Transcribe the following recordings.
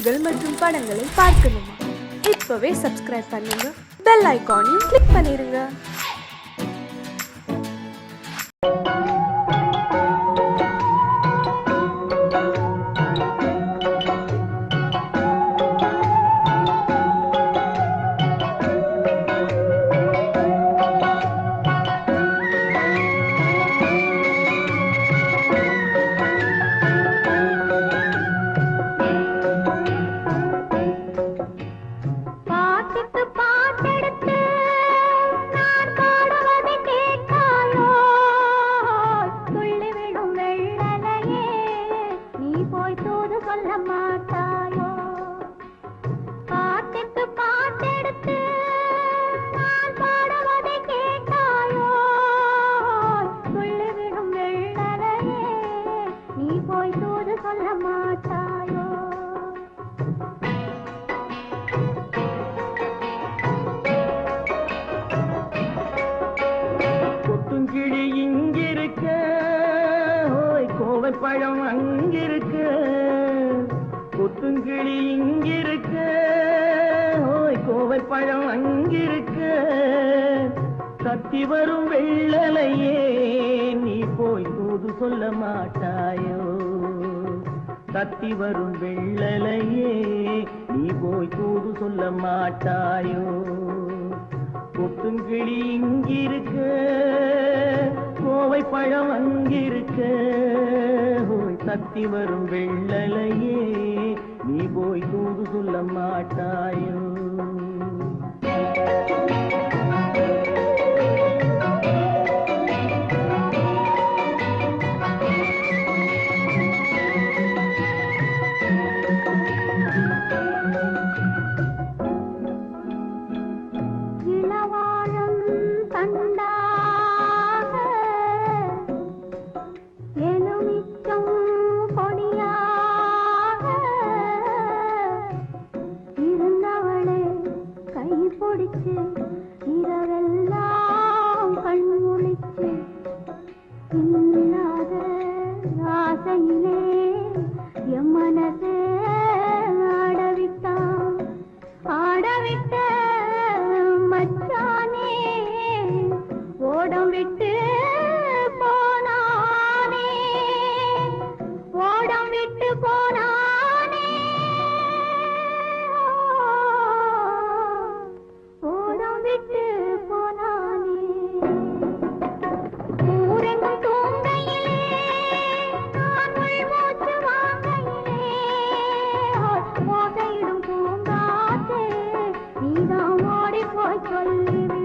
செய்திகள் மற்றும் படங்களை பார்க்கணுமா? இப்பவே சப்ஸ்கிரைப் பண்ணுங்க, பெல் ஐகானையும் கிளிக் பண்ணிருங்க. கொத்துங்கிளி இங்கிருக்க, கோவை பழம் அங்கிருக்க. கொத்துங்கிளி இங்கிருக்க, கோவை பழம் அங்கிருக்க. கத்தி வரும் வெள்ளலையே, நீ போய் தூது சொல்ல மாட்டாயோ? கத்தி வரும் வெள்ளலையே, நீ போய் தூது சொல்ல மாட்டாயோ? கொத்துங்கிளி இங்கிருக்க, கோவை பழம் அங்கிருக்க. கத்தி வரும் வெள்ளலையே, நீ போய் தூது சொல்ல மாட்டாயோ? இரவெல்லாம் கண்முழிச்சு இல்லாத ஆசையிலே என் மனசே ஆடவிட்ட மச்சானே, ஓடம் விட்டு போனானே, ஓடம் விட்டு போனானே, ஓடம் விட்டு போனானே. ஊரெங்கும் தூங்கையிலே, நான் உள்மூச்சு வாங்கையிலே, ஓசையிடும் பூங்காற்றே, நீதான் ஓடி போய் சொல்லிவிடு.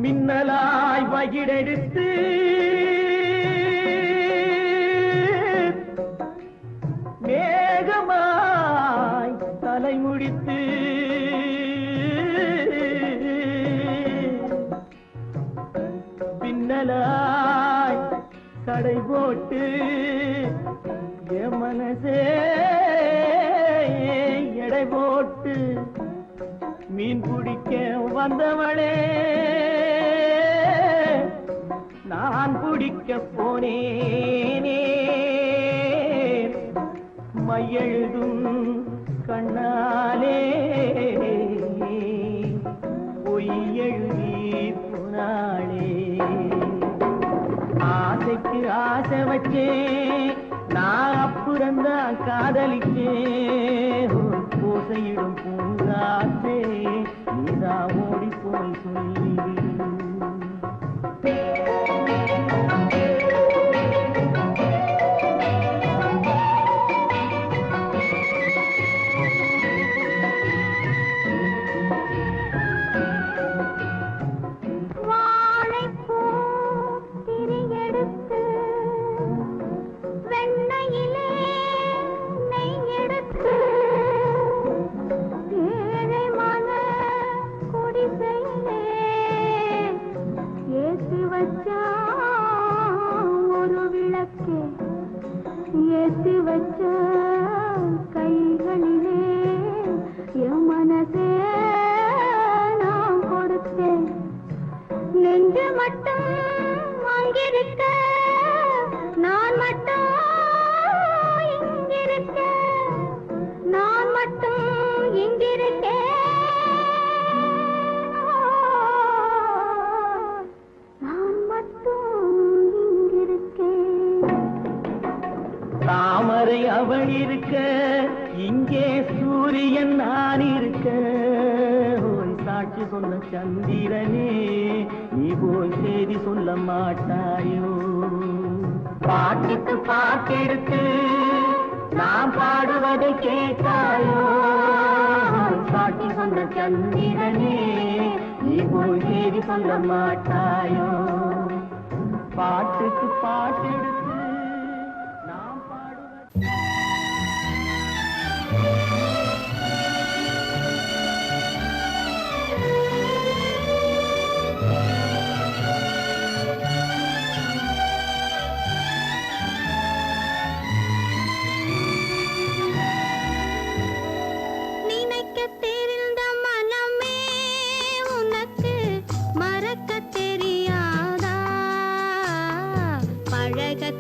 மின்னலாய் வகிடெடுத்து மேகமாய் தலைமுடித்து பின்னலாய் கடை போட்டு என் மனசே எடை போட்டு மீன் பிடிக்க வந்தவளே, நான் பிடிக்க போனேனே. மையெழுதும் கண்ணாலே பொய் எழுதி போனாளே. ஆசைக்கு ஆசை வச்சே, நான் அப்புறந்தான் காதலிச்சே. ஓசையிடும் பூங்காற்றே, நீதான் ஓடி போய் சொல்லிவிடு. ஏழை மன குடிசையிலே இங்கே சூரியன் நான் இருக்க ஓய் சாட்சி சொன்ன சந்திரனே நீ போய் செய்தி சொல்ல மாட்டாயோ பாட்டுக்கு பாட்டெடுத்து நான் பாடுவதை கேட்டாயோ சாட்சி சொன்ன சந்திரனே நீ போய் செய்தி சொல்ல மாட்டாயோ பாட்டுக்கு பாட்டெடுத்து நான் பாடுவதை நினைக்க தெரிந்த மனமே உனக்கு மறக்க தெரியாதா பழக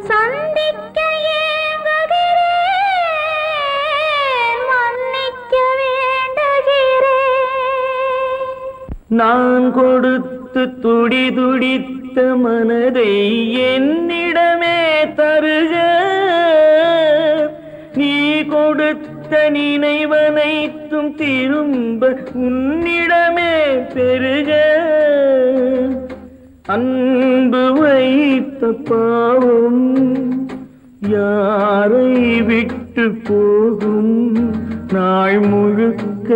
சந்திக்க ஏங்குகிறேன், மன்னிக்க வேண்டுகிறேன். நான் கொடுத்து துடி துடித்த மனதை என்னிடமே தருக, நீ கொடுத்த நினைவனைத்தும் திரும்ப உன்னிடமே பெருக. அன்பு வைத்த பாவம் யாரை விட்டு போகும், நாள் முழுக்க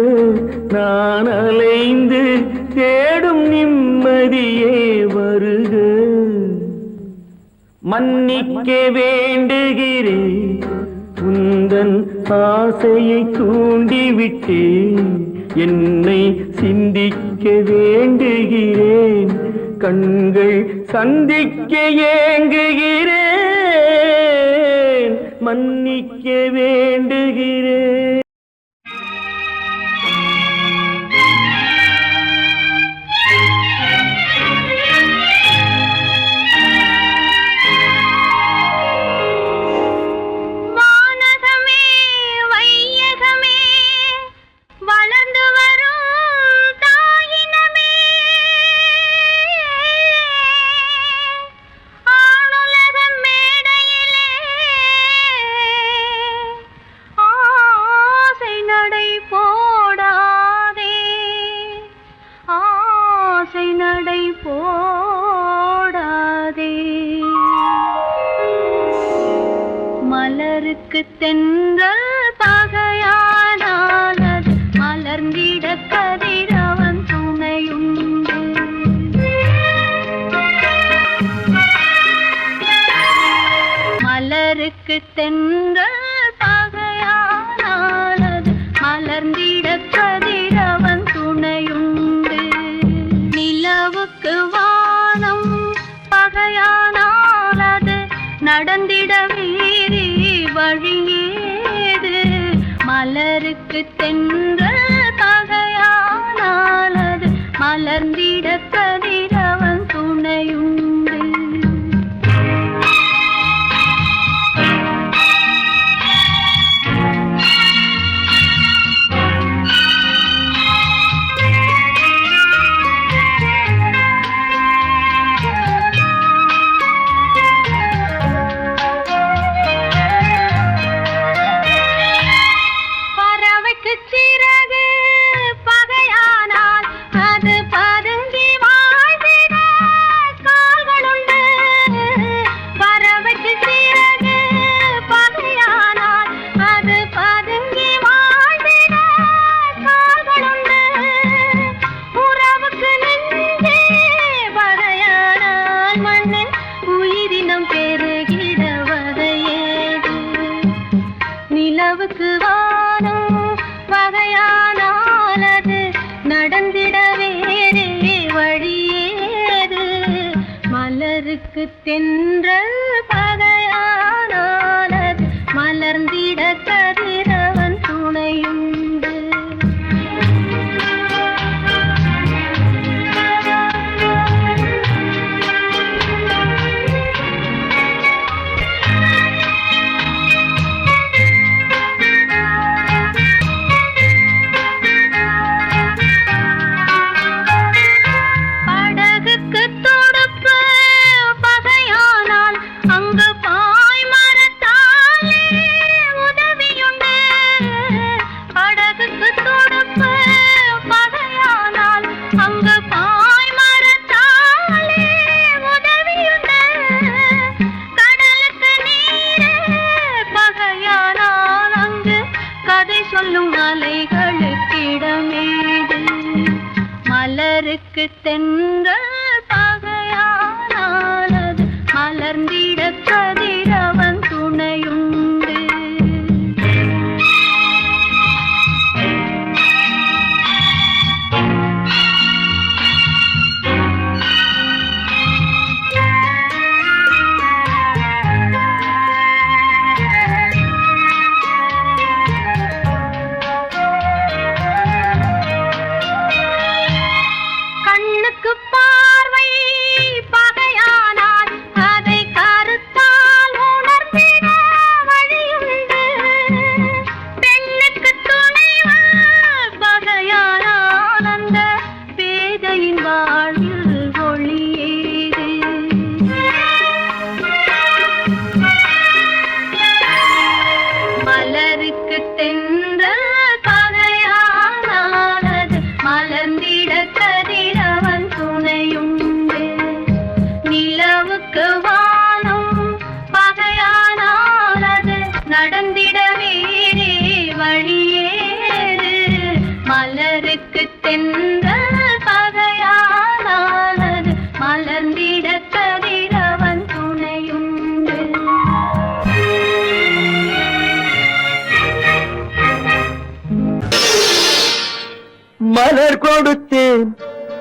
நான் அலைந்து தேடும் நிம்மதியே வருக. மன்னிக்க வேண்டுகிறேன், உந்தன் ஆசையை தூண்டிவிட்டேன், என்னை சிந்திக்க வேண்டுகிறேன், கண்கள் சந்திக்க ஏங்குகிறேன், மன்னிக்க வேண்டுகிறேன். வானகமே வையகமே வளர்ந்து வரும் தாயினமே, ஆணுலக மேடையிலே ஆசை நடை போடாதே, ஆசை நடை போடாதே. மலருக்கு தென்றல் பகையானால் அது மலர்ந்திட கதிரவன் துணையுண்டு. மலருக்கு தென்றல் பகையானால் அது மலர்ந்திட கதிரவன் துணையுண்டு. நிலவுக்கு வானம் பகையானால் அது நடந்திட வேறு வழியேது. மலருக்கு தென்றல் பகையானால் அது மலர்ந்திட கதிரவன் துணையுண்டு. பறவைக்கு சிறகு பகையானால் அது பதுங்கி வாழ்ந்திட கால்களுண்டு. பறவைக்கு சிறகு பகையானால் அது பதுங்கி வாழ்ந்திட கால்களுண்டு. உறவுக்கு நெஞ்சே பகையானால் மண்ணில் உயிரினம் பெருகிட வதையேது. நிலவுக்கு வானம் பகையானால் அது நடந்திட வேறே வழியேது. மலருக்கு தென்றல் பகையானால் அது மலர்ந்திட கதிரவன் துணையுண்டு. படகுக்கு துடுப்பு பகையானால் அங்கு பாய்மரத்தாலே உதவியுண்டு. படகுக்கு துடுப்பு பகையானால் அங்கு பாய்மரத்தாலே உதவியுண்டு. கடலுக்கு நீரே பகையானால் அங்கு கதை சொல்லும் அலைகளுக்கிடமேது. மலருக்கு தென்றல் பகையானால் அது மலர்ந்திட கதிரவன் துணையுண்டு. கண்ணுக்கு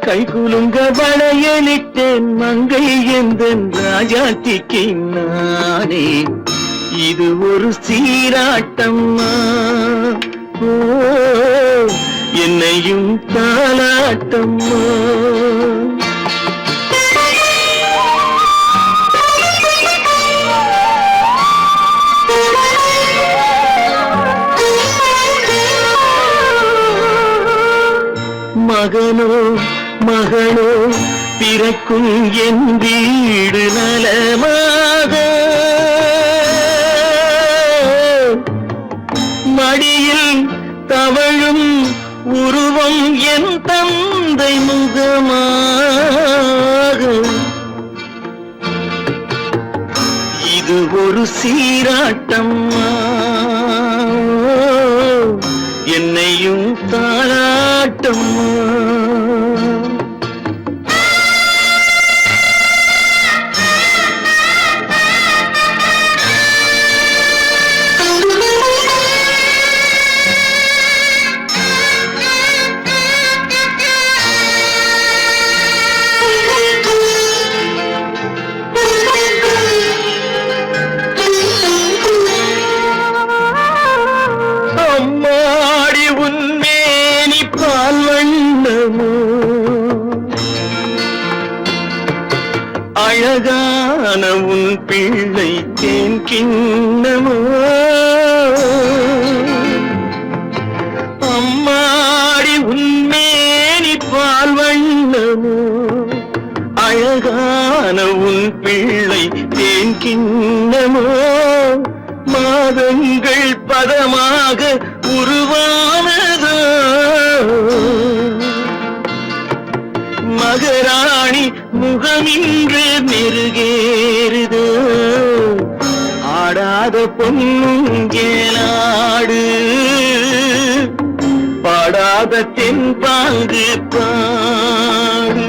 கை குலுங்க வளையலிட்டேன் மங்கை எந்தன் ராஜாத்திக்கு நானே இது ஒரு சீராட்டம்மா ஓ என்னையும் தாலாட்டம்மா மகனோ மகளோ பிறக்கும் என் வீடு நலமாக மடியில் தவழும் உருவம் என் தந்தை முகமாக இது ஒரு சீராட்டம்மா என்னையும் தாளாட்டம்மா அழகான உன் பிள்ளை தேன் கிண்ணமோ அம்மாடி உன்மேனி பால் வண்ணமோ அழகான உன் பிள்ளை தேன் கிண்ணமோ மாதங்கள் பதமாக உருவானதோ மகராணி முகமின்று நெருகேறுதோ ஆடாத பொன்னுங்கேலாடு பாடாத தென்பாங்கு பாடு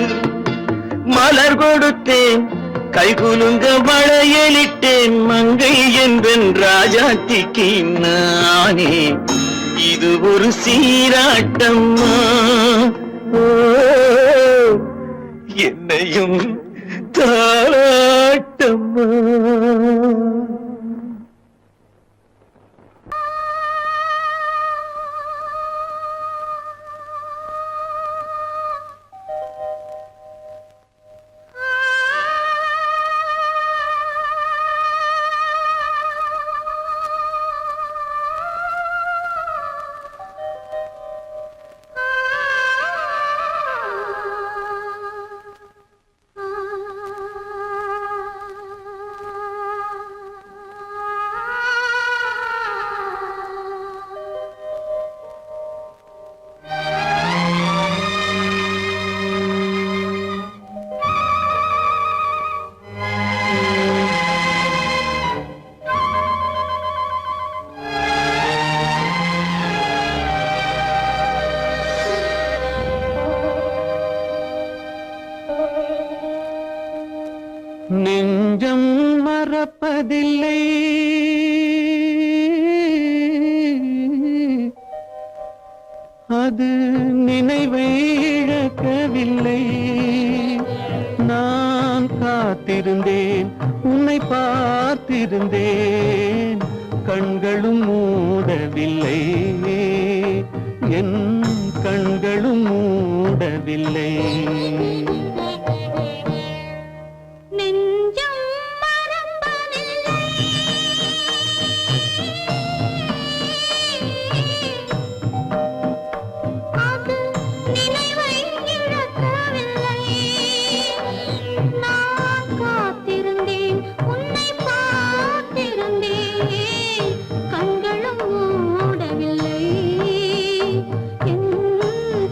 மலர் கொடுத்தேன் கைகுலுங்க வளையலிட்டேன் மங்கை என்பன் ராஜாத்திக்கு நானே இது ஒரு சீராட்டம்மா என்னையும் தாளாட்டம்மா நெஞ்சம் மறப்பதில்லை அது நினைவை இழக்கவில்லை நான் காத்திருந்தேன் உன்னை பார்த்திருந்தேன் கண்களும் மூடவில்லை என் கண்களும் மூடவில்லை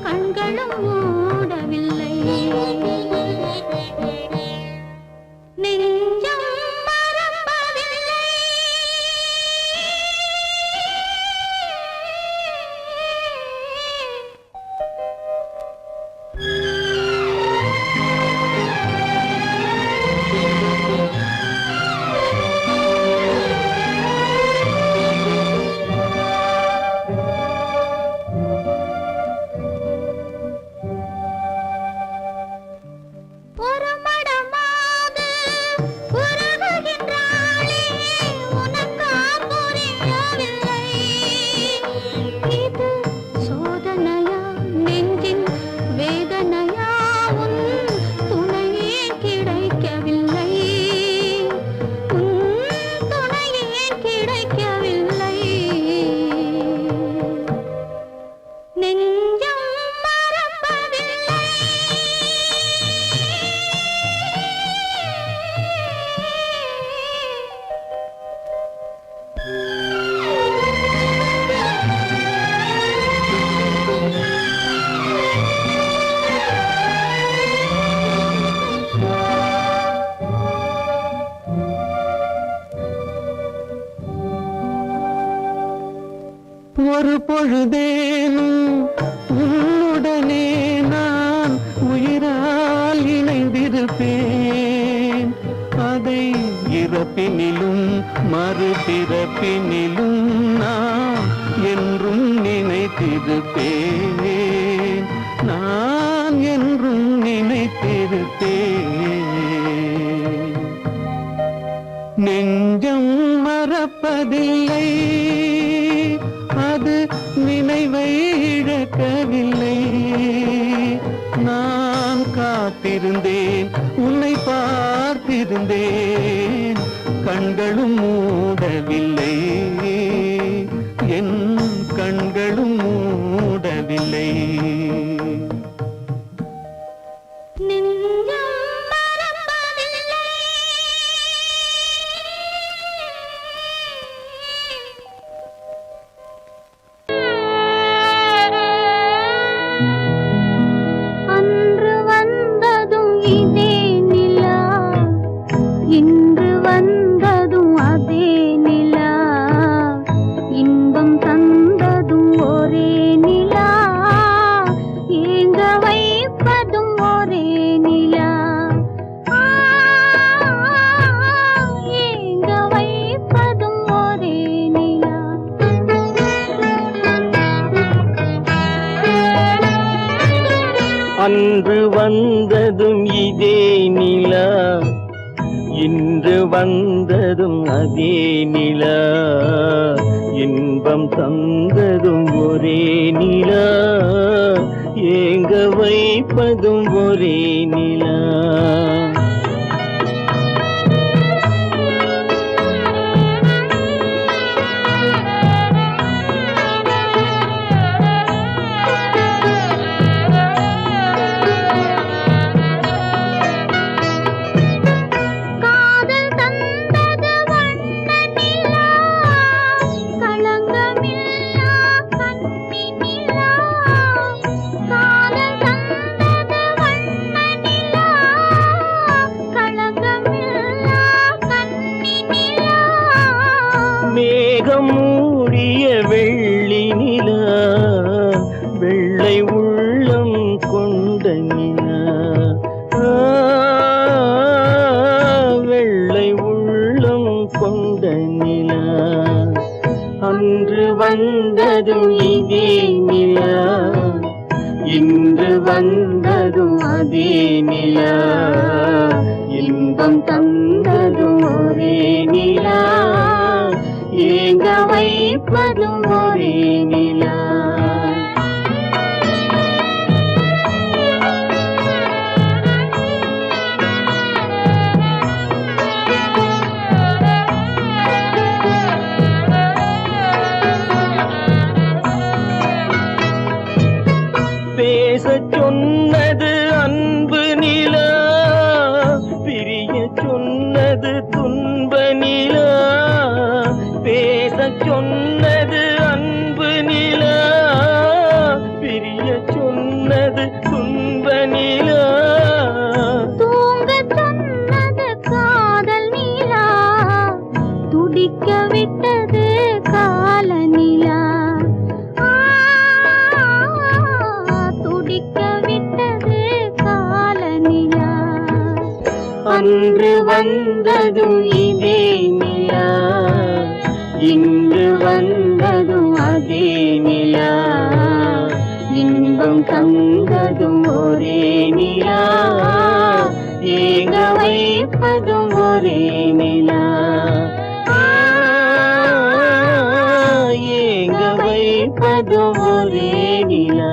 கண்களும் மூடவில்லை ஒரு பொழுதேனும் உன்னுடனே நான் உயிரால் இணைந்திருப்பேன். அதை இறப்பினிலும் மறுபிறப்பினிலும் நான் என்றும் நினைத்திருப்பேன். நான் என்றும் நினைத்திருப்பேன். நெஞ்சம் மறப்பதில்லை, அது நினைவை இழக்கவில்லை. நான் காத்திருந்தேன், உன்னை பார்த்திருந்தேன், கண்களும் மூடவில்லை, என் கண்களும் மூடவில்லை. அன்று வந்ததும் இதே நிலா, இன்று வந்ததும் அதே நிலா, இன்பம் தந்ததும் ஒரே நிலா, ஏங்க வைப்பதும் ஒரே நிலா. மேகம் மூடிய வெள்ளி நிலா, வெள்ளை உள்ளம் கொண்ட நிலா, வெள்ளை உள்ளம் கொண்ட நிலா. அன்று வந்ததும் இதே நிலா, இன்று வந்ததும் அதே நிலா, இன்பம் தந்ததும் ஒரே நிலா, ஏங்க வைப்பதும் ஒரே நிலா. பேசச் சொன்னது அன்பு நிலா, பிரிய சொன்னது துன்ப நிலா. பேசச் சொன்னது அன்பு நிலா, பிரிய சொன்னது துன்ப நிலா. தூங்கச் சொன்னது காதல் நிலா, துடிக்க விட்டது கால நிலா, துடிக்க விட்டது கால நிலா. அன்று வந்ததும் இதே நிலா, இன்று வந்ததும் அதே நிலா, இன்பம் தந்ததும் ஒரே நிலா, ஏங்க வைப்பதும் ஒரே நிலா, ஏங்க வைப்பதும் ஒரே நிலா.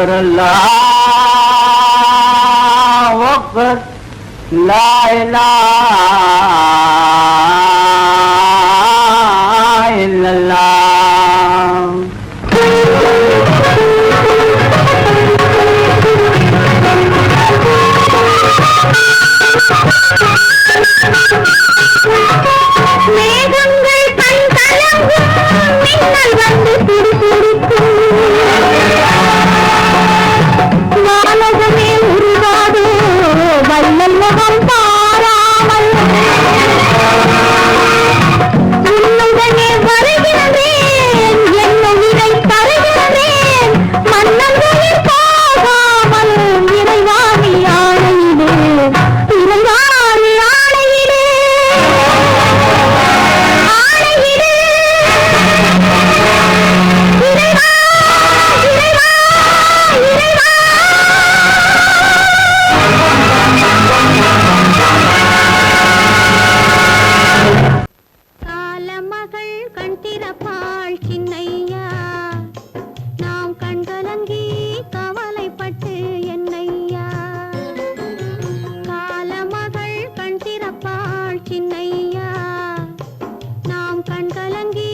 أكبر الله أكبر لا إله إلا الله மேகங்கள் கண் கலங்கும் மின்னல் வந்து துடிதுடிக்கும் வானகமே உருவாதோ வள்ளல் முகம் பாராமல் உன்னுடனே வருகின்றேன் என்ன விடை தருகின்றேன் மன்னன்களில் போகாமல் இறைவாணி ஆணையிலே இறைவாணி ஆணையிலே ஆணையிலே இறைவா இறைவா இறைவா காலமகள் கண் திறப்பாள் சின்னையா நாம் கண்கலங்கி கவலைப்பட்டு என்னையா காலமகள் கண் திறப்பாள் சின்னையா நாம் கண்கலங்கி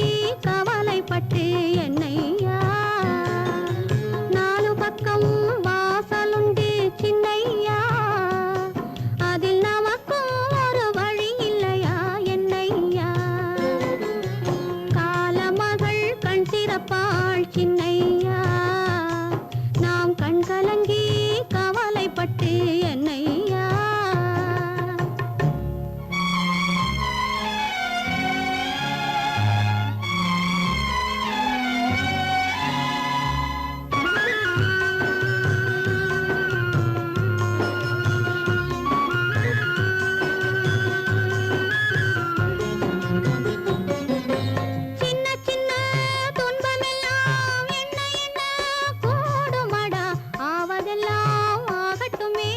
கவலைப்பட்டு என்னையா நாலு பக்கம் வாசலுண்டு சின்னையா அதில் நமக்கும் ஒரு வழி இல்லையா என்னையா காலமகள் கண் திறப்பாள் சின்னையா நாம் கண்கலங்கி கவலைப்பட்டு என்னையா சின்ன சின்ன துன்பமெல்லாம் என்ன என்ன கூடுமடா ஆவதெல்லாம் ஆகட்டுமே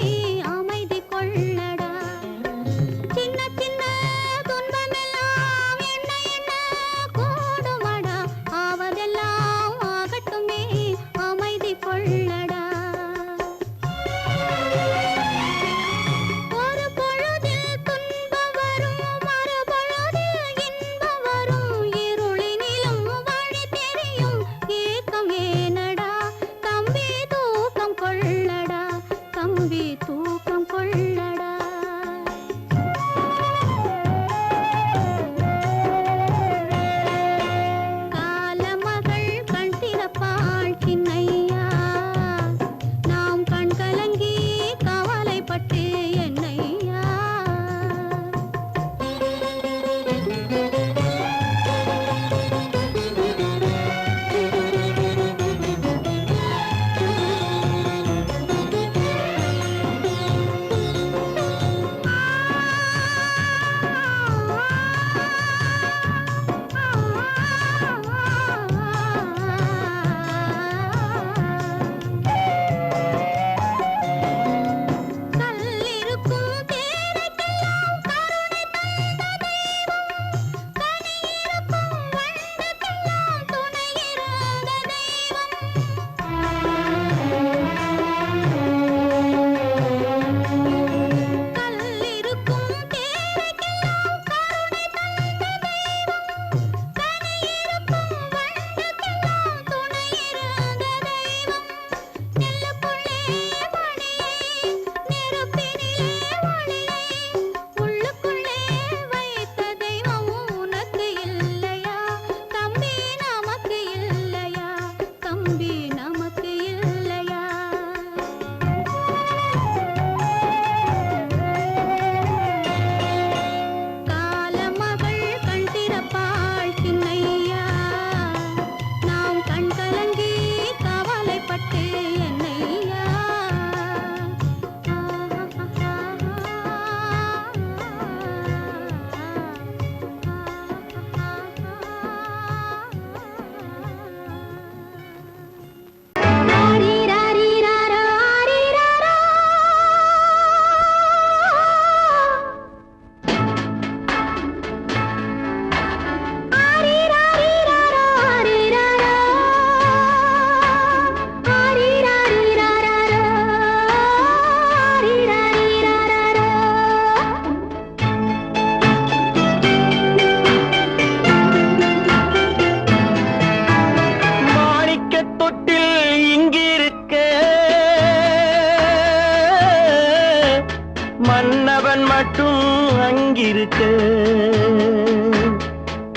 மட்டும் அங்கிருக்க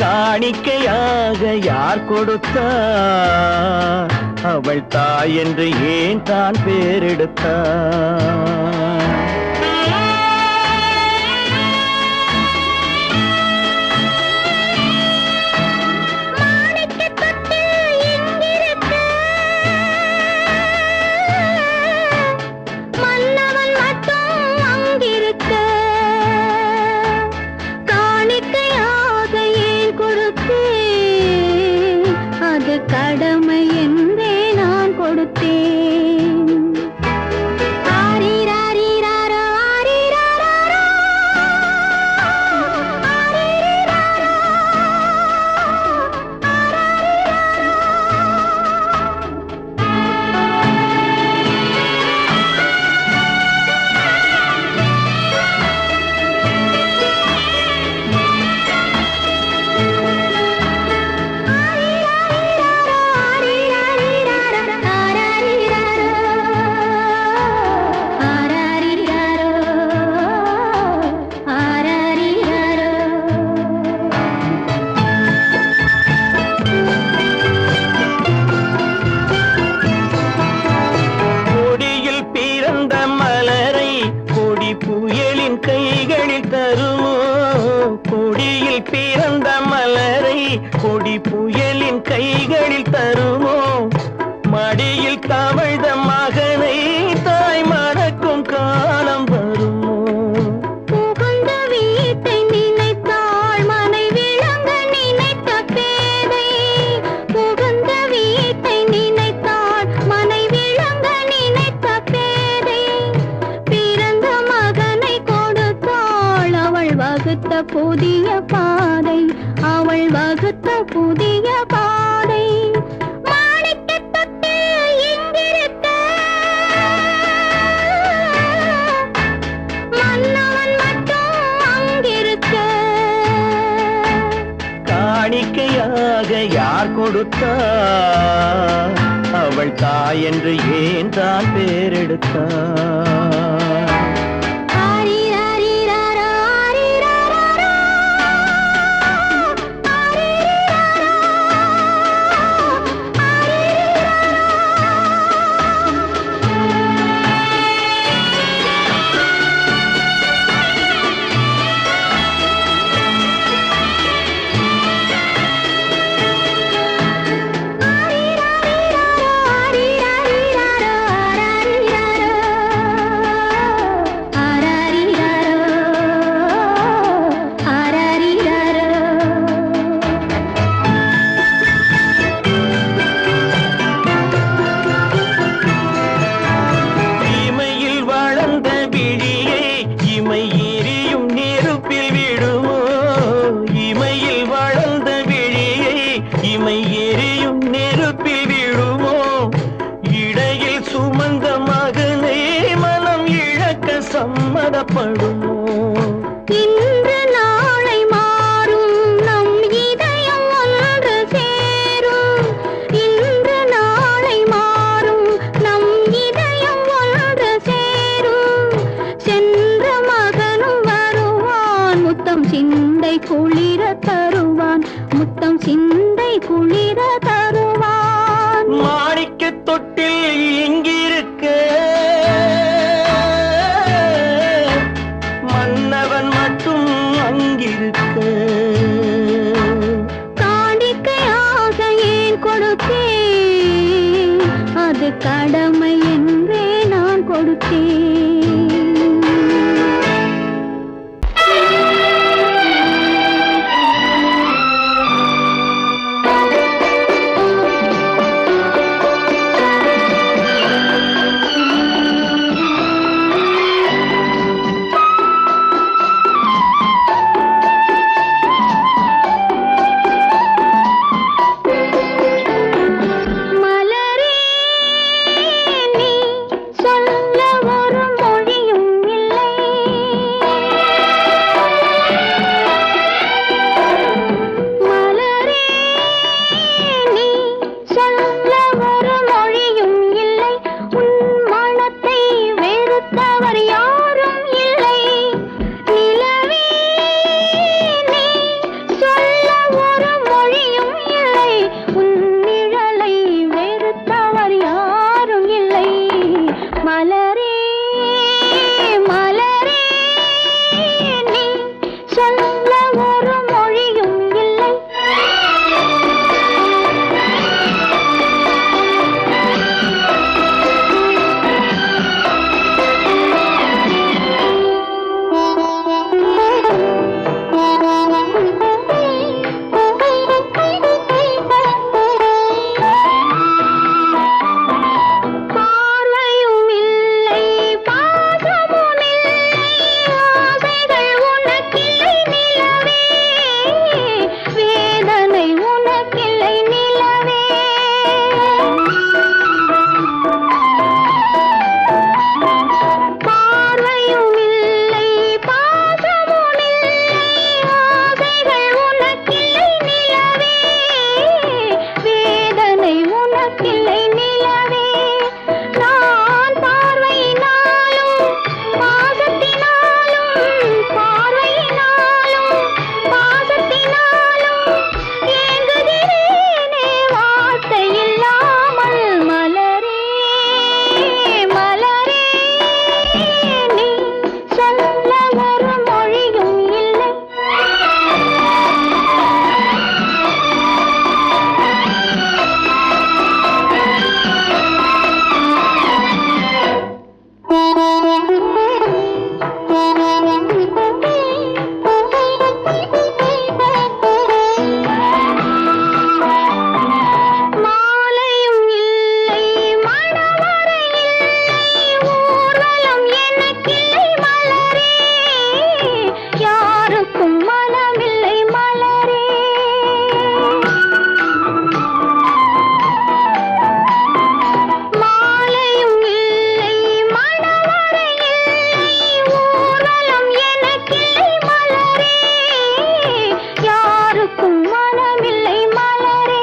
காணிக்கையாக யார் கொடுத்தா அவள் தாய் என்று ஏன் தான் பேரெடுத்தா கடமை என்றே நான் கொடுத்தேன். ஆரிராரிராரோ, ஆரிராரோ, ஆரிராரோ, பிறந்த மலரை கொடி புயலின் கைகளில் தருமோ மடியில் தவழ்ந்த மகனை தாய் மறக்கும் காலம் வருமோ புகுந்த வீட்டை நினைத்தாள் மனை விளங்க நினைத்த பேதை புகுந்த வீட்டை நினைத்தாள் மனை விளங்க நினைத்த பேதை பிறந்த மகனை கொடுத்தாள் அவள் வகுத்த புதிய பாதை அவள் வகுத்த புதிய பாதை மாணிக்கத் தொட்டில் இங்கிருக்க மன்னவன் மட்டும் அங்கிருக்க காணிக்கையாக யார் கொடுத்தா அவள் தாய் என்று ஏன் தான் பேரெடுத்தா சம்மதப்படுமோ இன்று நாளை மாறும் நம் இதயம் ஒன்று சேரும் இன்று நாளை மாறும் நம் இதயம் ஒன்று சேரும் சென்ற மகனும் வருவான் முத்தம் சிந்தை குளிர தருவான் முத்தம் சிந்தை குளிர தருவான் மாணிக்கத் தொட்டில் இங்கிருக்க மன்னவன் மட்டும் அங்கிருக்க காணிக்கையாக ஏன் கொடுத்தேன் அது கடமை என்றே நான் கொடுத்தேன் மலரே நீ சொல்ல வரும் மலரே மலரே நீ சொல்ல ஒரு மொழியும் இல்லை. பார்வையும் இல்லை பாசமும் இல்லை ஆசைகள் உனக்கில்லை நிலவே வேதனை உனக்கில்லை நிலவே. பார்வையும் இல்லை பாசமும் இல்லை ஆசைகள் உனக்கில்லை நிலவே வேதனை உனக்கில்லை நிலவே. நான் பார்வையினாலும் பாசத்தினாலும் பார்வையினாலும் பாசத்தினாலும் ஏங்குகிறேனே வார்த்தை இல்லாமல். மலரே மலரே நீ சொல்ல ஒரு மொழியும் இல்லை. மாலையும் இல்லை மணவறை இல்லை ஊர்வலம் எனக்கில்லை மலரே யாருக்கும் மனமில்லை மலரே. மாலையும் இல்லை மணவறை இல்லை ஊர்வலம் எனக்கில்லை மலரே யாருக்கும் மனமில்லை மலரே.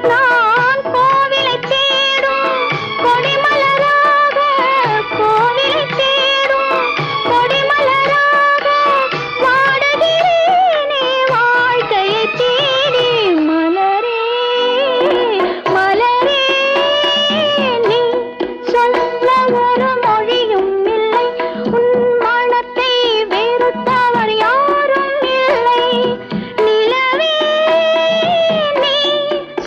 நான் கோவிலை தேடும் கொடிமலராக கோவிலை தேடும் கொடிமலராக வாடுகிறேனே வாழ்க்கையை தேடி. மலரே மலரே நீ சொல்ல ஒரு மொழியும் இல்லை. உன் மனத்தை வெறுத்தவர் யாரும் இல்லை. நிலவே நீ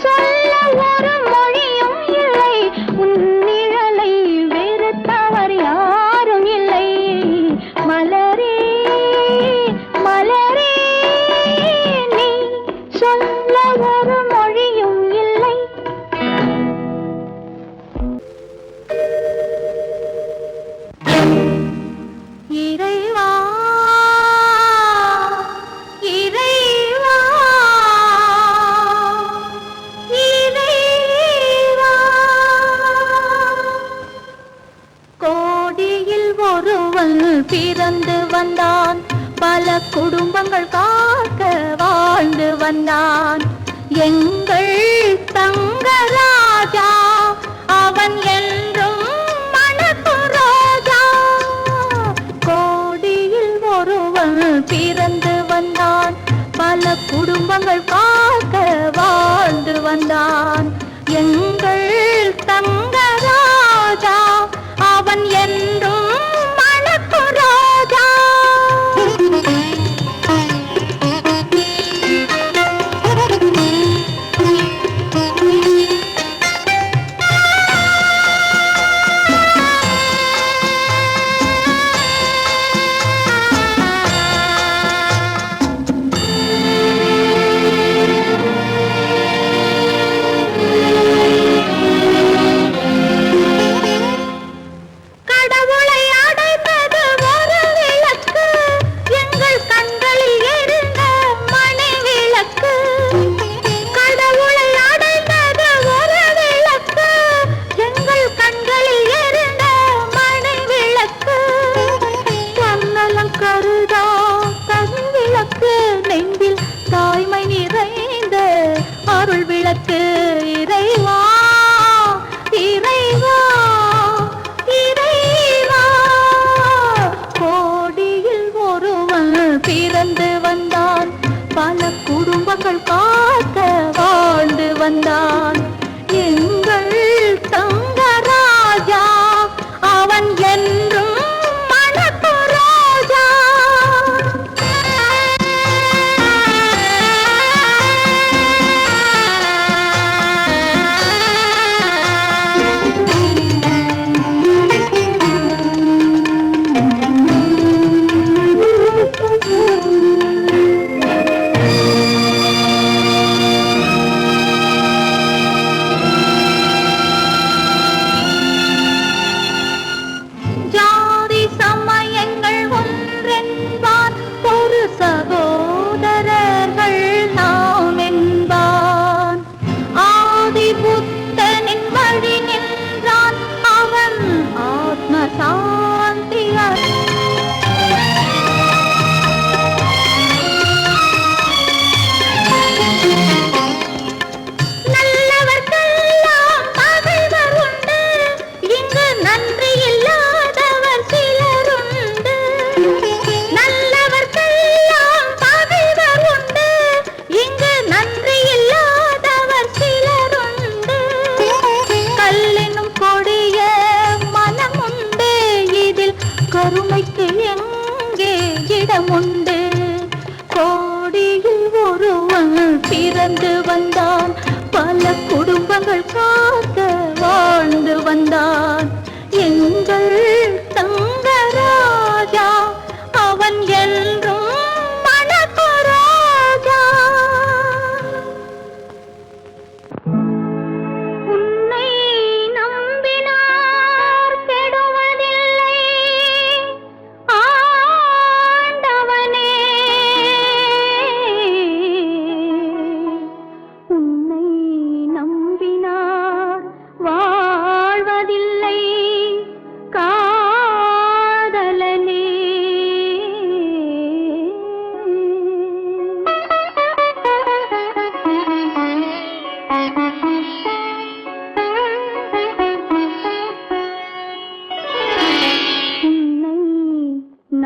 சொல்ல ஒரு மொழியும் இல்லை. உன் நிழலை வெறுத்தவர் யாரும் இல்லை. மலரே மலரே நீ சொல்ல ஒரு மொழியும் இல்லை. இறைவா இறைவா இறைவா கோடியில் ஒருவன் பிறந்து வந்தான் பல குடும்பங்கள் காக்க வாழ்ந்து வந்தான் எங்கள் தங்கராஜா அவன் என்றும் மனது ரோஜா. கோடியில் ஒருவன் பிறந்து வந்தான் பல குடும்பங்கள் காக்க வாழ்ந்து வந்தான் எங்கள் தங்கராஜா அவன் என்றும் மனது ரோஜா.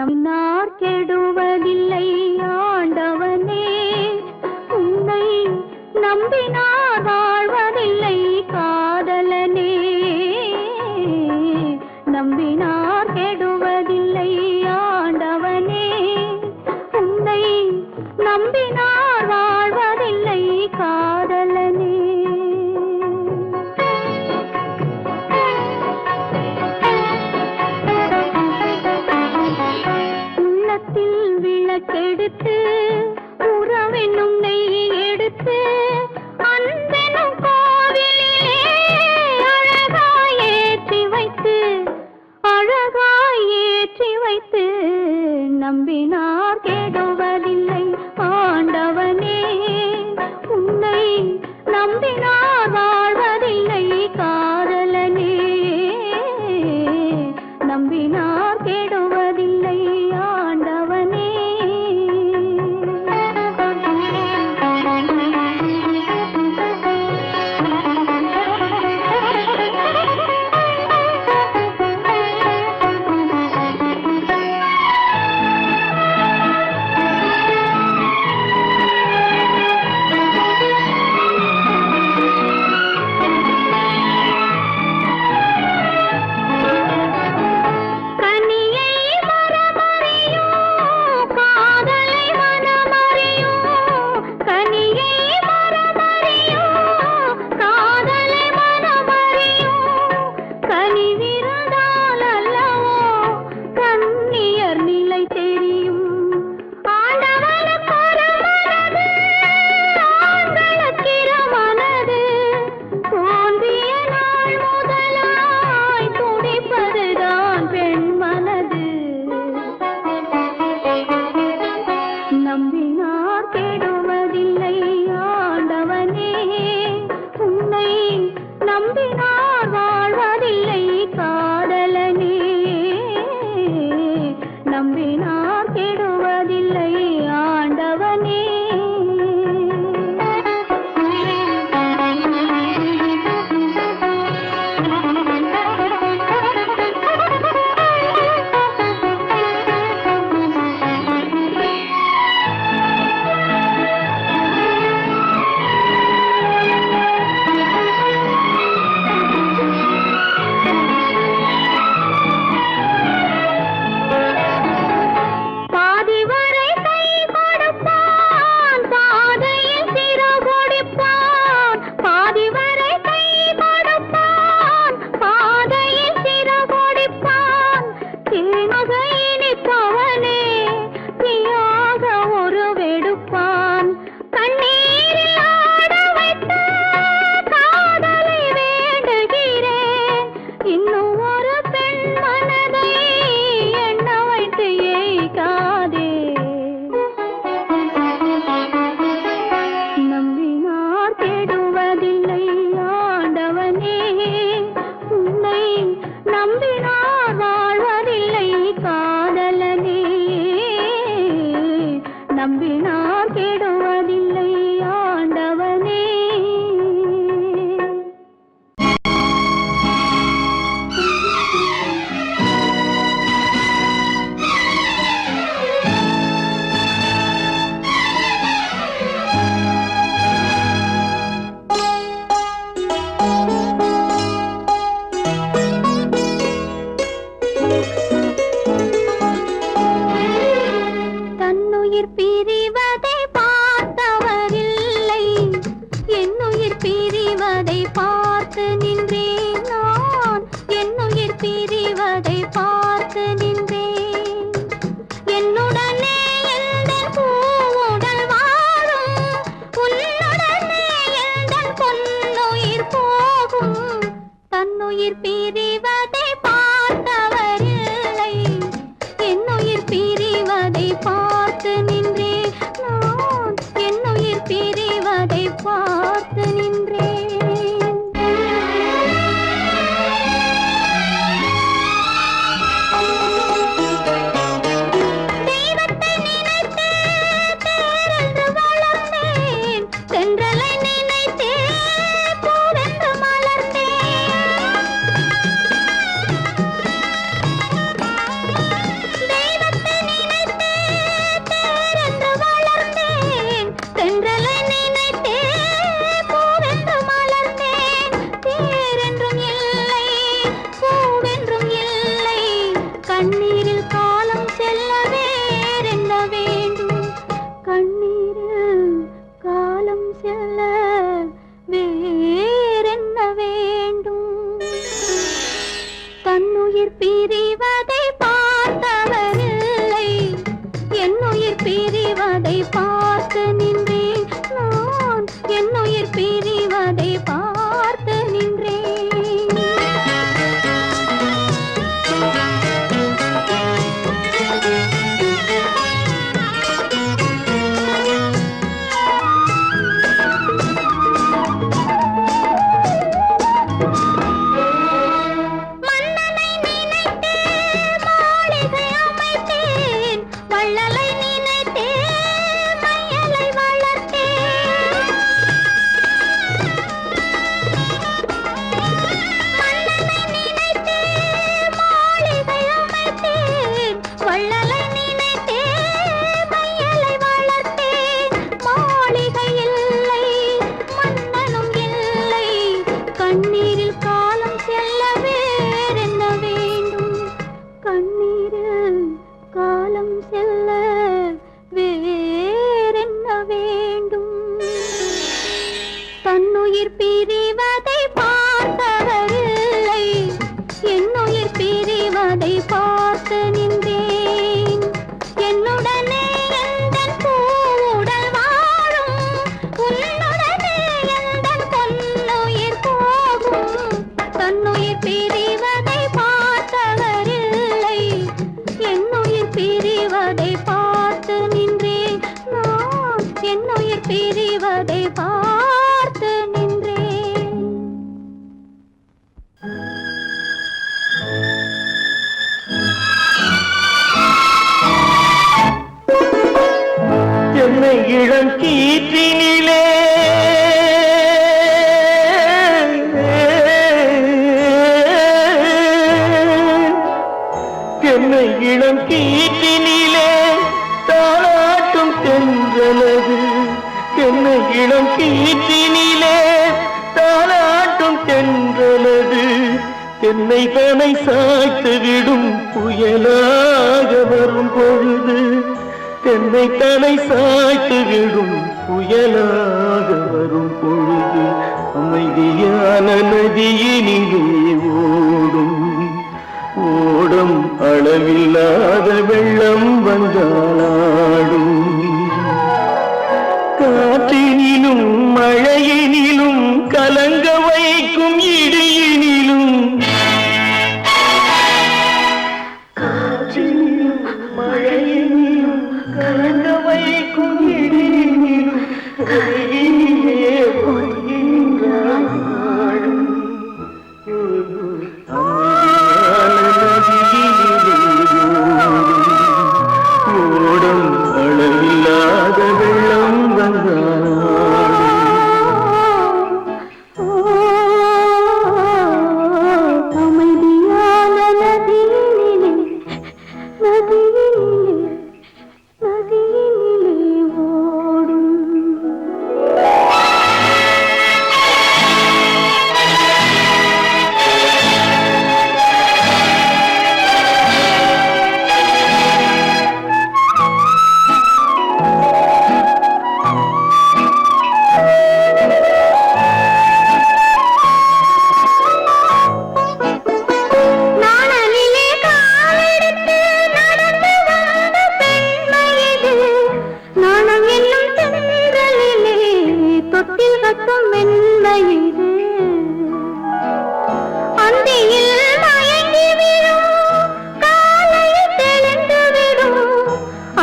நம்பினார் கெடுவதில்லை ஆண்டவனே, உன்னை நம்பினார் வாழ்வதில்லை காதலனே. நம்பினார் கெடுவதில்லை ஆண்டவனே, உன்னை நம்பினார் வாழ்வதில்லை காதலனே. உள்ளத்தில் விளக்கெடுத்து உறவென்னும் நெய் எடுத்து அன்பெனும் கோவிலிலே அழகாய் ஏற்றி வைத்து நம்பினார் கெடுவதில்லை ஆண்டவனே, உன்னை நம்பினார் வாழ்வதில்லை காதலனே. நம்பினார் கெடுவதில்லை ஆண்டவனே. பிரிவதை பார்த்தவரில்லை, என்னுயிர் பிரிவதை பார்த்து நின்றேன் நான், என்னுயிர் பிரிவதை பார்த்து நின்றேன். தன்னுயிர் பிரிவதை பார்த்தவரில்லை, என்னுயிர் பிரிவதை பார்த்து நின்றேன். என்னுடனே எந்தன் பூவுடல் வாழும், உன்னுடனே எந்தன் பொன்னுயிர் போகும். தன்னுயிர் பிரிவதை பார்த்தவரில்லை, என்னுயிர் பிரிவதை பார்த்து நின்றேன் நான், என்னுயிர் பிரிவதை பார்த்து நின்றேன். என்னை இளம் கீற்றினிலே என்னை இளம் கீற்றினிலே தாளாட்டும் தென்றலது, என்னை இளம் கீற்றினிலே தாளாட்டும் தென்றலது, என்னை தனை சாய்த்து விடும் புயலாக வரும் பொழுது, என்னை தனை சாய்த்து விடும் புயலாக வரும் பொழுது, அமைதியான நதியினிலே ஓடும் ஓடும் அளவில்லாத வெள்ளம் வந்தாளாடும். காற்றினிலும் மழையினிலும் கலங்க வைக்கும் இடியினிலும், காற்றினிலும் மழையினிலும் கலங்க வைக்கும் இடியினிலும், கையினிலே வருகின்றாள் நாளும். ஓடும் அளவில்லாத வெள்ளம் அமைதியான நதியினிலே, நதியினிலே, நதியினிலே ஓடும். நாணலிலே காலெடுத்து நடந்து வந்த பெண்மை இது, நாணம் என்னும் தென்றலிலே தொட்டில் கட்டும் மென்மை இது. அந்தியில் மயங்கி விடும், காலையில் தெளிந்து விடும்,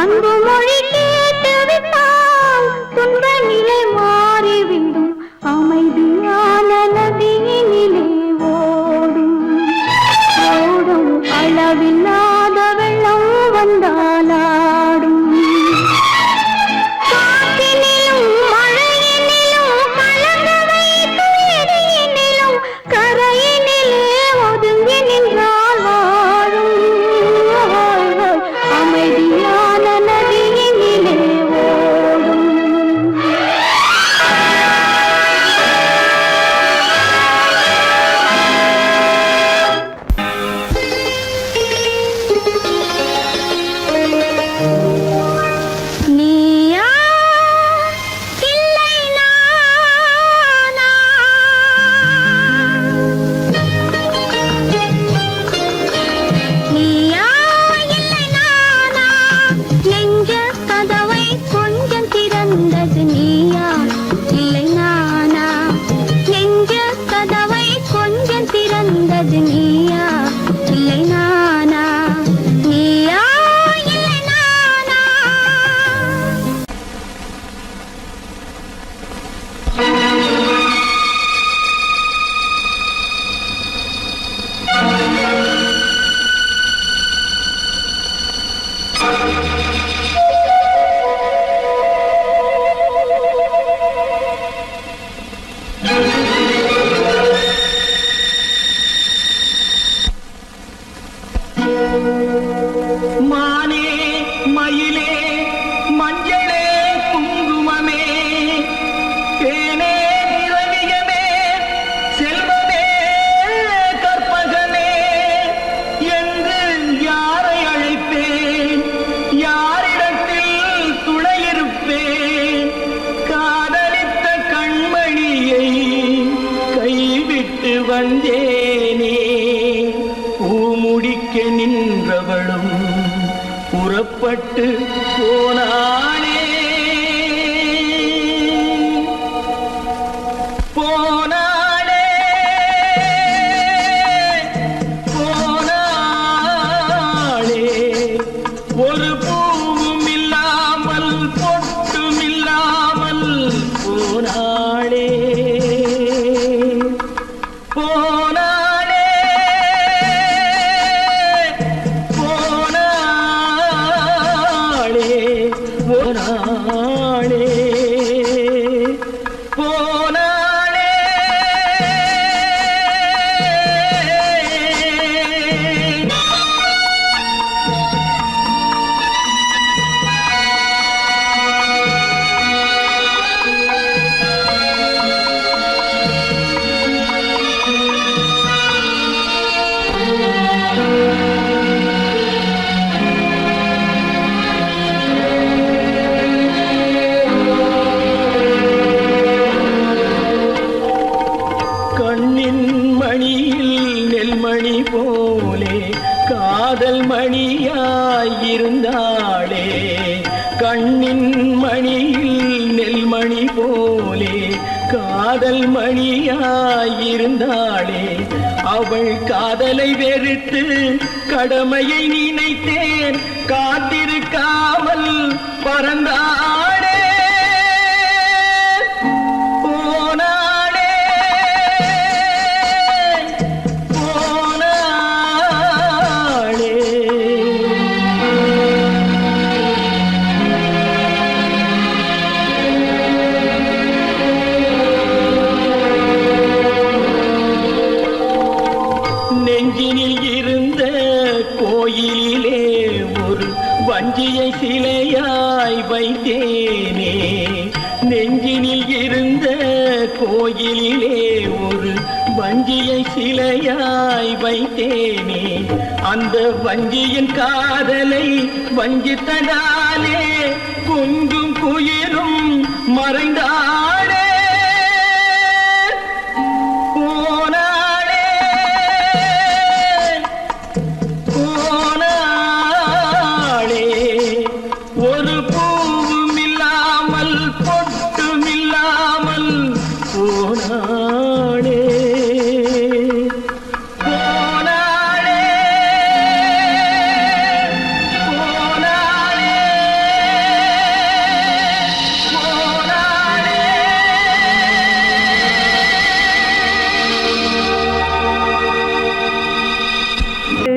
அன்பு மொழி கேட்டு விட்டால் துன்ப நிலை மாறிவிடும். அமைதியான நதியினிலே ஓடும் ஓடும் அளவில்லாத வெள்ளம் வந்தாலாடும். காற்றினிலும் மழையினிலும் கலங்க வைக்கும் இடியினிலும், கரையினிலே ஒதுங்கி நின்றால் வாழும். அமைதியான நதியினிலே ஓடும். மானே மயிலே மஞ்சளே குங்குமமே தேனே திரவியமே செல்வமே கற்பகமே என்று யாரை அழைப்பேன் யாரிடத்தில் துணையிருப்பேன் காதலித்த கண்மணியை கைவிட்டு வந்தேனே பூமுடிக்க நின்றவளும் புறப்பட்டு போனாளே போனாளே போனாளே ஒரு பூவும் இல்லாமல் பொட்டும் இல்லாமல் போனாளே போனாளே போனாளே போனாளே போனாளே கண்ணின் மணியில் நெல்மணி போலே காதல் மணியாயிருந்தாளே கண்ணின் மணியில் நெல்மணி போலே காதல் மணியாயிருந்தாளே அவள் காதலை வெறுத்து கடமையை நினைத்தேன் காத்திருக்காமல் பறந்தாளே போனாளே போனாளே நெஞ்சினில் இருந்த கோயிலிலே ஒரு வஞ்சியை சிலையாய் வைத்தேனே நெஞ்சினில் இருந்த கோயிலிலே ஒரு வஞ்சியை சிலையாய் வைத்தேனே அந்த வஞ்சியின் காதலை வஞ்சித்ததாலே குஞ்சும் குயிலும் மறைந்தாளே போனாளே போனாளே ஒரு பூவும் இல்லாமல் பொட்டும் இல்லாமல் போனாளே போனாளே போனாளே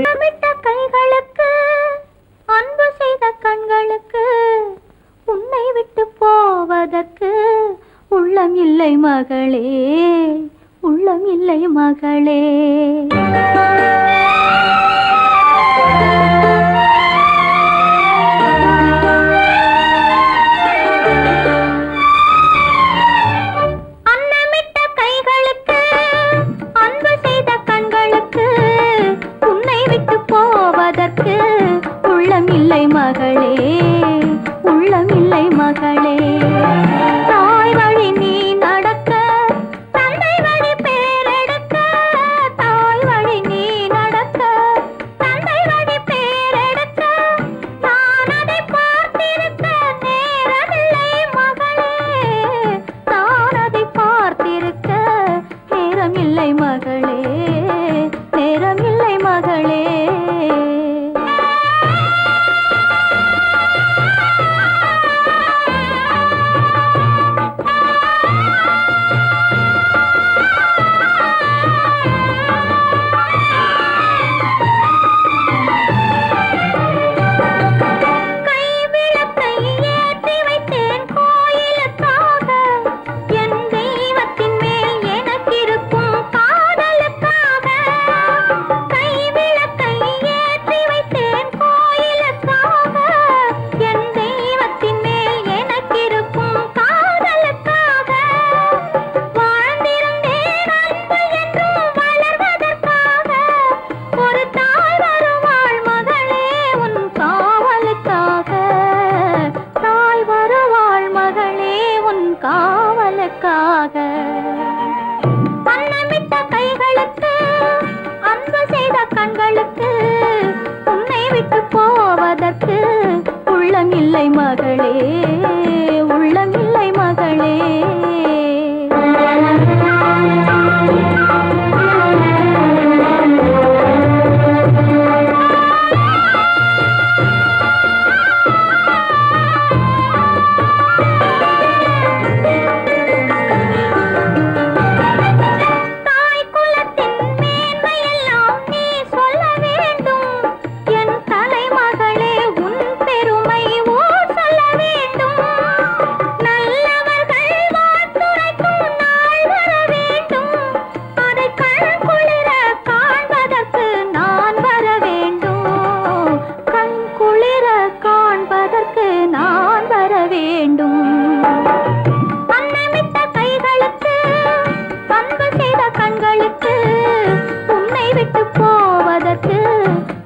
தமிட்ட கைகளுக்கு அன்பு செய்த கண்களுக்கு உன்னை விட்டு போவதற்கு உள்ளம் இல்லை மகளே உள்ளம் இல்லை மகளே அன்னமிட்ட கைகளுக்கு அன்பு செய்த கண்களுக்கு உன்னை விட்டு போவதற்கு உள்ளம் இல்லை மகளே உள்ளம் இல்லை மகளே தாய் வழி நீ நடக்க தந்தை வழி பேரெடுக்க உள்ளமில்லை மகளே உள்ளமில்லை மகளே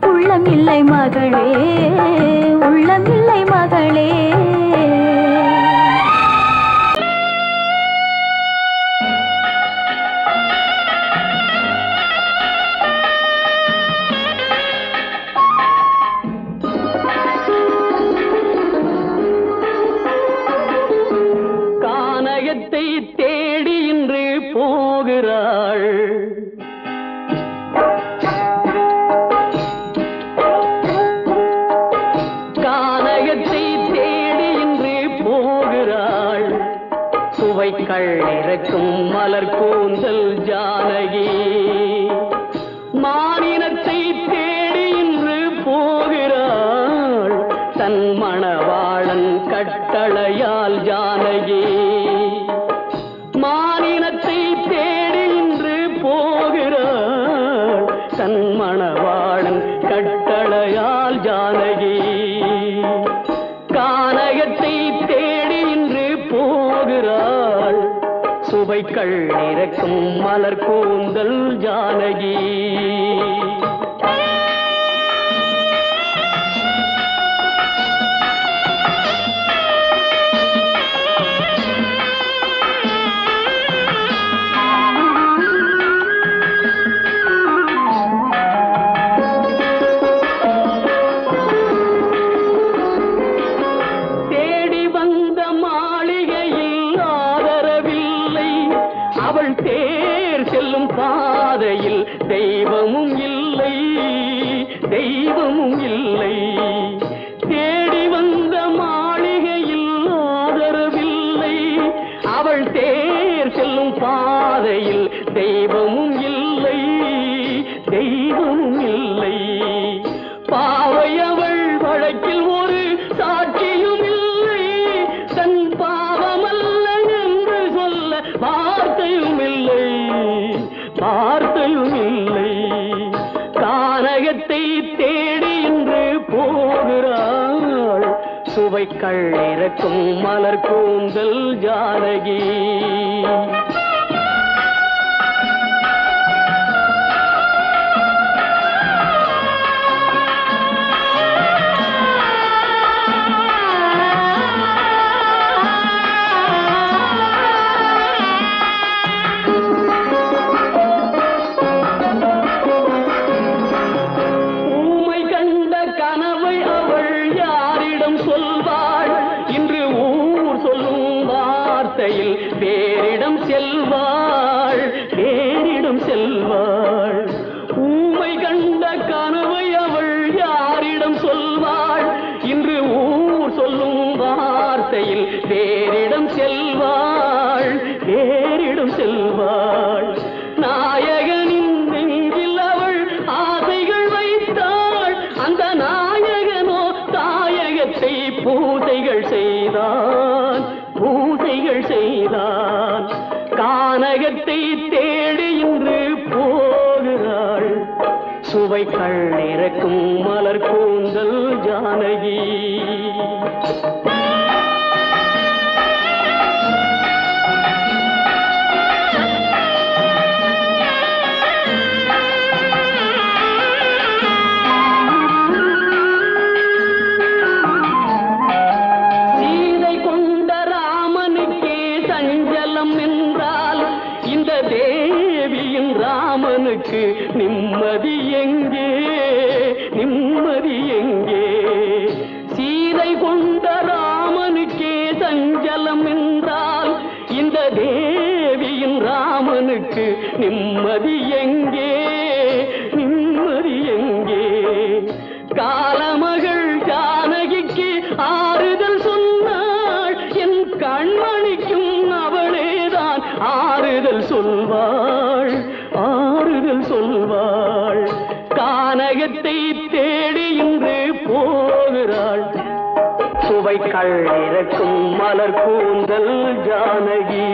உள்ளமில்லை மகளே உள்ளமில்லை மகளே கானகத்தை தேடி இன்று போகிறாள் சுவைக்கள் இறக்கும் மலர் கூந்தல் ஜானகி மானினத்தை தேடி இன்று போகிறாள் தன் மணவாளன் கட்டளையால் ஜானகி மானினத்தை தேடி இன்று போகிறாள் தன் மணவாளன் கட்டளையால் ஜானகி கானகத்தை தேடி இன்று போகிறாள் சுவைக்கள் இறக்கும் மலர் கூந்தல் ஜானகி அவள் தேர் செல்லும் பாதையில் தெய்வமும் இல்லை தெய்வமும் இல்லை தேடி வந்த மாளிகையில் ஆதரவில்லை அவள் தேர் செல்லும் பாதையில் தெய்வமும் இல்லை தெய்வமும் இல்லை பாவை அவள் வழக்கில் ஒரு சாட்சியும் இல்லை தன் பாவமல்ல என்று சொல்ல வார்த்தையும் இல்லை வார்த்தையும் இல்லை கானகத்தை தேடி இன்று போகிறாள் சுவைக்கள் இறக்கும் மலர் கூந்தல் ஜானகி பேரிடம் செல்வாள் பேரிடம் செல்வாள் ஊமை கண்ட கனவை அவள் யாரிடம் சொல்வாள் இன்று ஊர் சொல்லும் வார்த்தையில் பேரிடம் செல்வாள் பேரிடம் செல்வாள் நாயகனின் நெஞ்சில் அவள் ஆசைகள் வைத்தாள் அந்த நாயகனோ தாயகத்தை பூசைகள் செய்தான் பூசைகள் செய்தான் கானகத்தை தேடி இன்று போகிறாள் சுவைக்கள் இறக்கும் மலர் கூந்தல் ஜானகி தேவியின் ராமனுக்கு நிம்மதி எங்கே நிம்மதி எங்கே சீதை கொண்ட நிம்மதி எங்கே நிம்மதி எங்கே காலமகள் ஜானகிக்கு ஆறுதல் சொன்னாள் என் கண்மணிக்கும் அவளேதான் ஆறுதல் சொல்வாள் ஆறுதல் சொல்வாள் கானகத்தை தேடி இன்று போகிறாள் சுவைக்கள் இறக்கும் மலர் கூந்தல் ஜானகி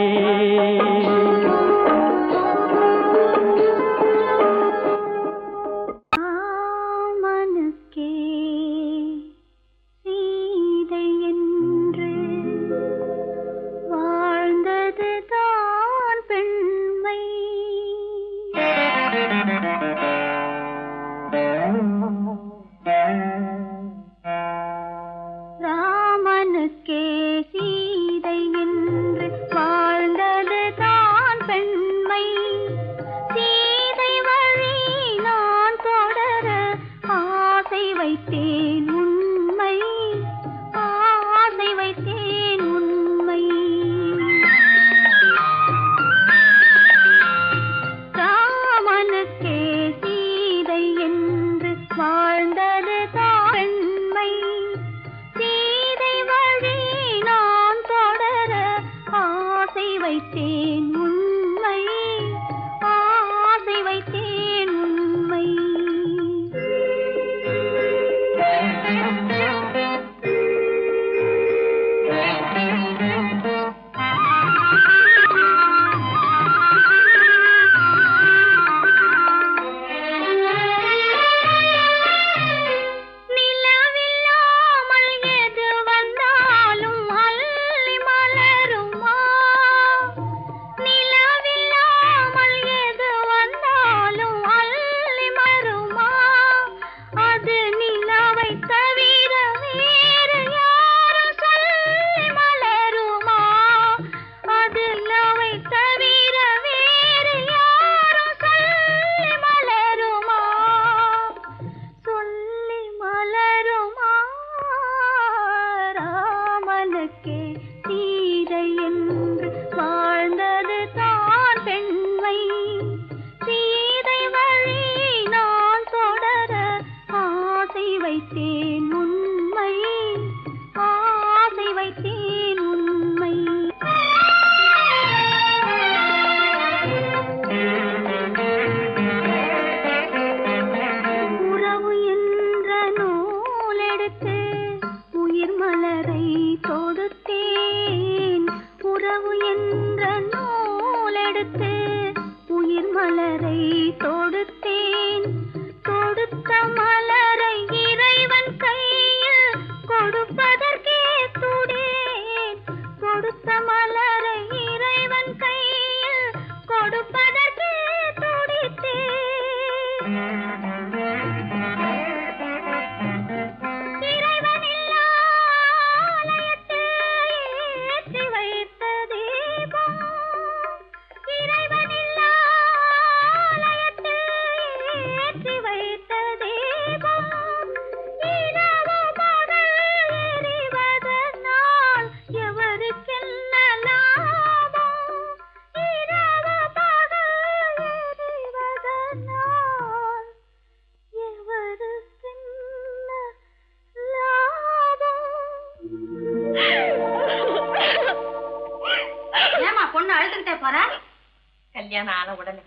கல்யாணம் ஆன உடனே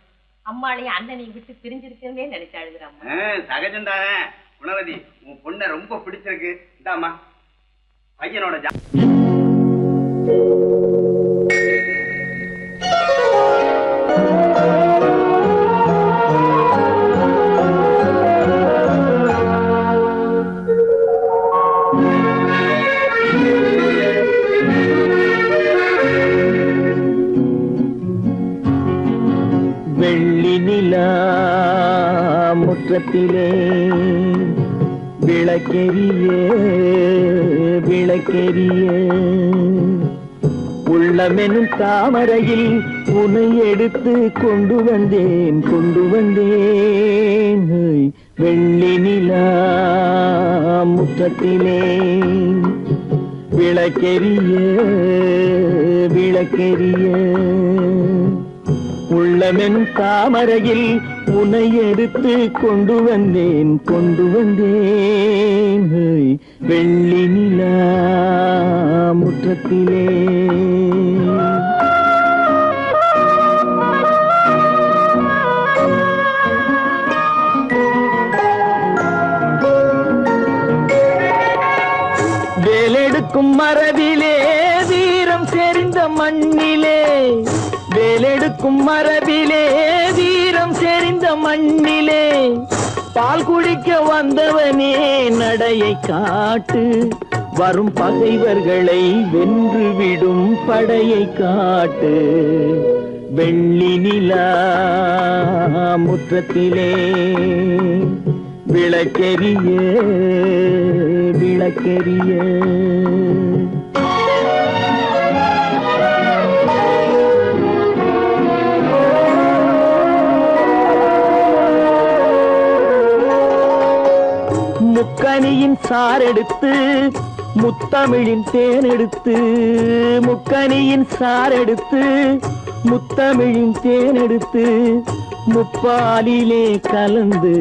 அம்மாளையும் அண்ணனையும் விட்டு பிரிஞ்சிருக்கே நினைச்சு அழுகுறாம்மா. சகஜம்தானே. குணவதி, உன் பொண்ணை ரொம்ப பிடிச்சிருக்கு. இந்தாமா பையனோட முற்றத்திலே விளக்கெரிய விளக்கெரிய உள்ளமெனும் தாமரையில் உன்னை எடுத்து கொண்டு வந்தேன் வெள்ளி நிலா முற்றத்திலே விளக்கெரிய விளக்கெரிய உள்ளமெனும் தாமரையில் உன்னை எடுத்து கொண்டு வந்தேன் வெள்ளி நிலா முற்றத்திலே. வேலெடுக்கும் மரபிலே வீரம் செறிந்த மண்ணிலே, வேலெடுக்கும் மரபிலே வீரம் செறிந்த மண்ணிலே, பால் குடிக்க வந்தவனே நடையை காட்டு, வரும் பகைவர்களை வென்றுவிடும் படையை காட்டு. வெள்ளி நிலா முற்றத்திலே விளக்கெரிய விளக்கெரிய. முக்கனியின் சாரெடுத்து முத்தமிழின் தேனெடுத்து, முக்கனியின் சாரெடுத்து முத்தமிழின் தேனெடுத்து, முப்பாலிலே கலந்து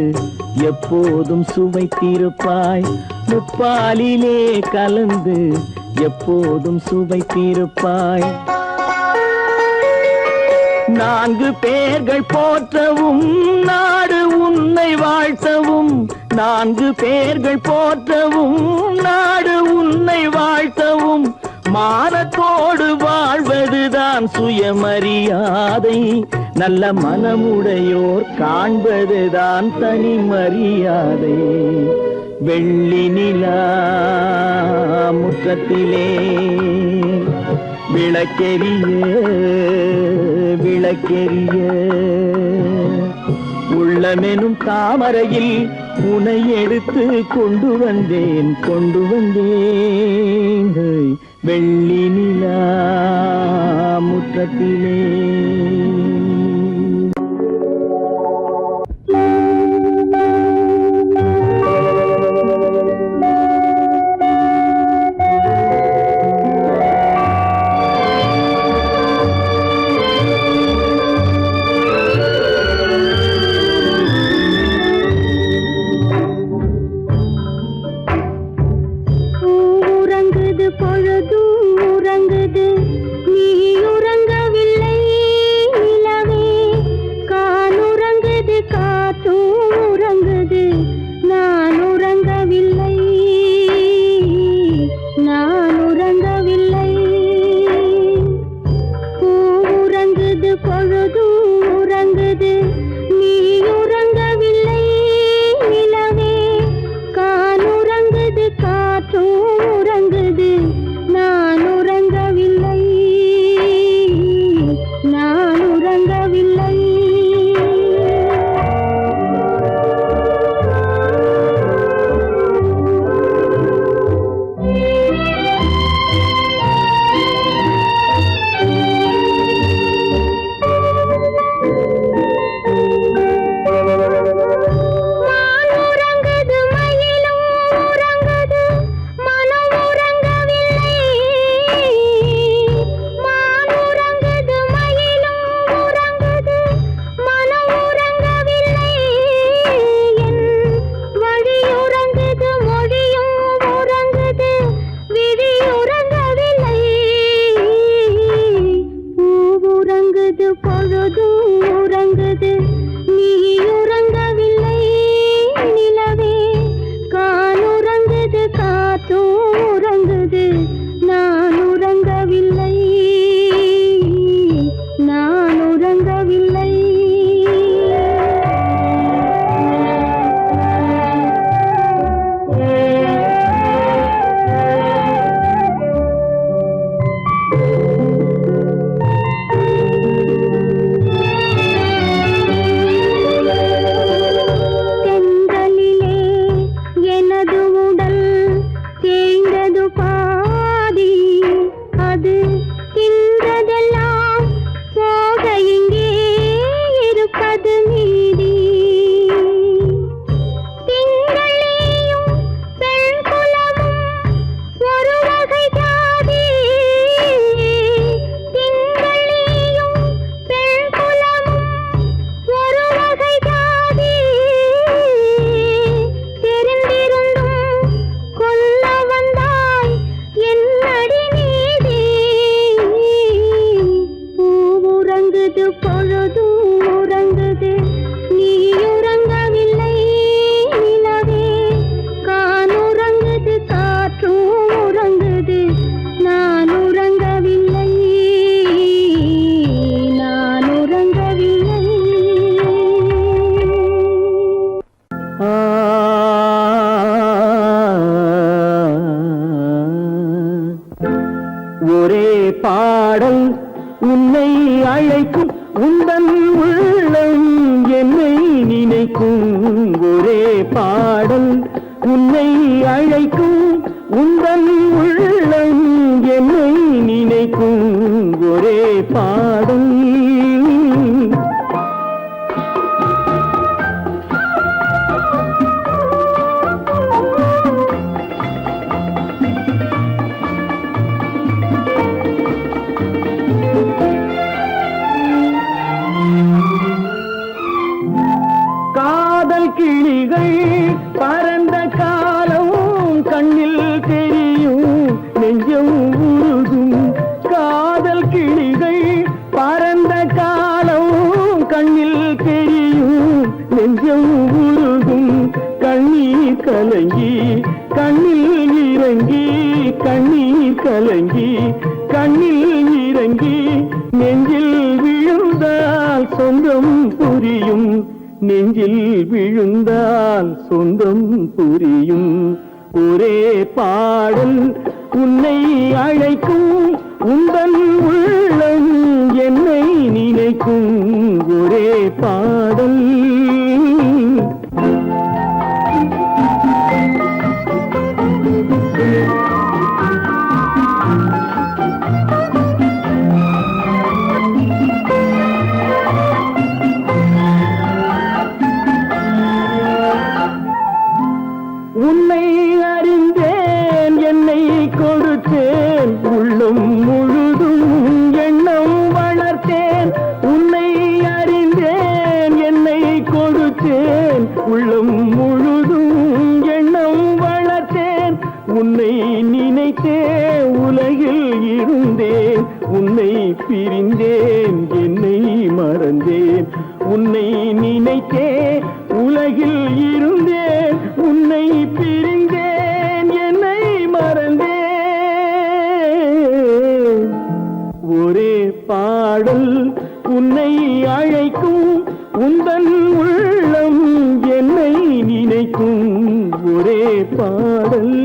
எப்போதும் சுவைத்திருப்பாய், முப்பாலிலே கலந்து எப்போதும் சுவைத்திருப்பாய். 4 பேர்கள் போற்றவும் நாடு உன்னை வாழ்த்தவும், 4 பேர்கள் போற்றவும் நாடு உன்னை வாழ்த்தவும், மானத்தோடு வாழ்வதுதான் சுயமரியாதை, நல்ல மனமுடையோர் காண்பதுதான் தனி மரியாதை. வெள்ளி நிலா முற்றத்திலே விளக்கெரிய விளக்கெரிய. உள்ளமெனும் தாமரையில் உன்னை எடுத்து கொண்டு வந்தேன் வெள்ளி நிலா முற்றத்திலே. காற்றும் உறங்குது, நான் உறங்கவில்லை. அழைக்கும் உந்தன் உள்ளம் என்னை நினைக்கும் ஒரே பாடல். உன்னை அழைக்கும் உந்தன் உள்ளம் என்னை நினைக்கும் ஒரே பாடல். காதல் கிளிகள் பறந்த காலம் கண்ணில் தெரியும் நெஞ்சம் உருகும். காதல் கிளிகள் பறந்த காலம் கண்ணில் தெரியும் நெஞ்சம் உருகும். கண்ணீர் கலங்கி கண்ணில் இறங்கி கண்ணீர் கலங்கி கண்ணில் இறங்கி நெஞ்சில் விழுந்தால் சொந்தம் புரியும். நெஞ்சில் விழுந்தால் சொந்தம் புரியும். ஒரே பாடல் உன்னை அழைக்கும் உந்தன் உள்ளம் என்னை நினைக்கும் ஒரே பாடல். உன்னை அறிந்தேன் என்னை கொடுத்தேன் உள்ளம் முழுதும் எண்ணம் வளர்த்தேன். உன்னை அறிந்தேன் என்னை கொடுத்தேன் உள்ளம் முழுதும் எண்ணம் வளர்த்தேன். உன்னை நினைத்தே உலகில் இருந்தேன் உன்னை பிரிந்தேன் என்னை மறந்தேன். உன்னை நினைத்தே உலகில் இருந்தேன் உன்னை பிரிந்தேன் என்னை மறந்தேன். ஒரே பாடல் உன்னை அழைக்கும் உந்தன் உள்ளம் என்னை நினைக்கும் ஒரே பாடல்.